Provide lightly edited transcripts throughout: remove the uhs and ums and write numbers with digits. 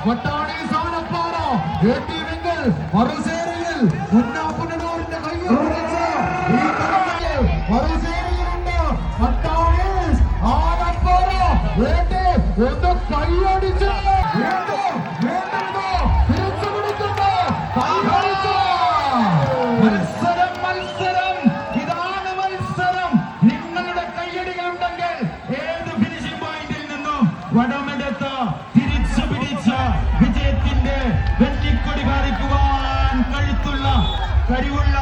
വട്ടാണി സാനപ്പാറ ഏറ്റിവെങ്കിൽ മറുസേരയിൽ മുന്നാപ്പുനൂറിന്റെ കയ്യിൽ പിടിച്ച് ഈ കളിയിൽ മറുസേരയിലുണ്ട് വട്ടാണി ആനപ്പാറ വേണ്ടി ഒന്ന് കൈയടിച്ച് തിരിച്ചു പിടിക്കുന്നു മത്സരം മത്സരം ഇതാണ് മത്സരം. നിങ്ങളുടെ കയ്യടികൾ ഉണ്ടെങ്കിൽ ഏത് ഫിനിഷിംഗ് പോയിന്റിൽ നിന്നും വടമെടുത്ത് തിരിച്ചു പിടിച്ച വിജയത്തിന്റെ വെറ്റിക്കൊടി പാറിക്കുവാൻ കഴുത്തുള്ള കഴിവുള്ള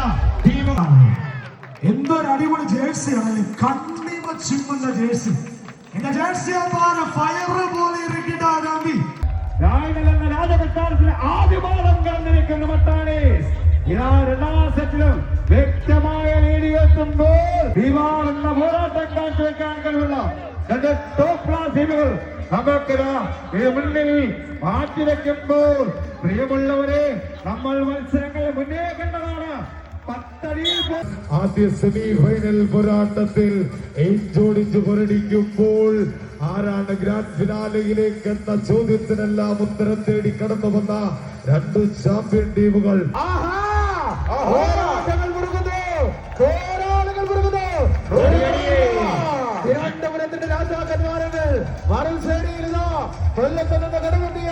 ടീമുകൾ. എന്തൊരു അടിപൊളി ജേഴ്സിയാണ്, കണ്ണിമ ചിമ്മുന്ന ജേഴ്സി. എന്റെ ജേഴ്സി ഫയർ പോലെ ഇറക്കിട്ടാകാമ്പി എന്ന രാജകൊട്ടാരത്തിന് ആദ്യപാദം കടന്നിരിക്കുന്ന മട്ടാണി ഇതാ രണ്ടാം സെറ്റിലും വ്യക്തമായ നേടിയെത്തുമ്പോൾ ദിവാളെന്ന പോരാട്ടം കാഴ്ചവെക്കാൻ കഴിവുള്ള രണ്ട് ടോപ്പ് ക്ലാസ് ടീമുകൾ നമുക്കിതാ ഈ മുന്നിൽ മാറ്റിവെക്കുമ്പോൾ പ്രിയമുള്ളവരെ നമ്മൾ മത്സരങ്ങൾ മുന്നേ കണ്ടതാണ്. ആദ്യ സെമി ഫൈനൽ പോരാട്ടത്തിൽ ഏഞ്ചോടിച്ച് പോരടിക്കുമ്പോൾ ആരാണ് ഗ്രാൻഡ് ഫിനാലയിലേക്ക് എന്ന ചോദ്യത്തിനെല്ലാം ഉത്തരം തേടി കടന്നു വന്ന രണ്ട് ചാമ്പ്യൻ ടീമുകൾ. തിരുവനന്തപുരത്തിന്റെ രാജാക്കന്മാരങ്ങൾ മറുസേരിയിലോ കൊല്ലത്തുനിന്ന് കടമെത്തിയ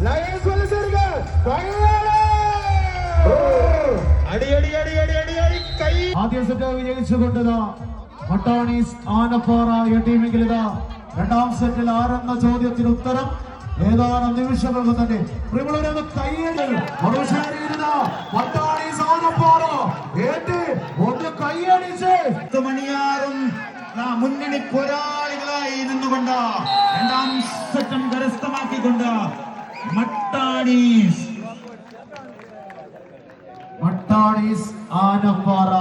ലയൺസ് മത്സരികൾ ആദ്യ സെറ്റ് വിജയിച്ചുകൊണ്ടത് മട്ടാണീസ് ആനപ്പാറ ടീമെങ്കിൽ ഇതാ രണ്ടാം സെറ്റിൽ ആരെന്ന ചോദ്യത്തിന് ഉത്തരം ഏതാനും നിമിഷങ്ങൾക്ക് തന്നെ മട്ടാണീസ് ആനപ്പാറ ഒന്ന് കൈയടിച്ച് മണിയാറും മുന്നണി പോരാളികളായി നിന്നുകൊണ്ട് രണ്ടാം സെറ്റും കരസ്ഥമാക്കിക്കൊണ്ട് മട്ടാണീസ് ആനപ്പാറ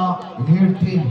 ടീം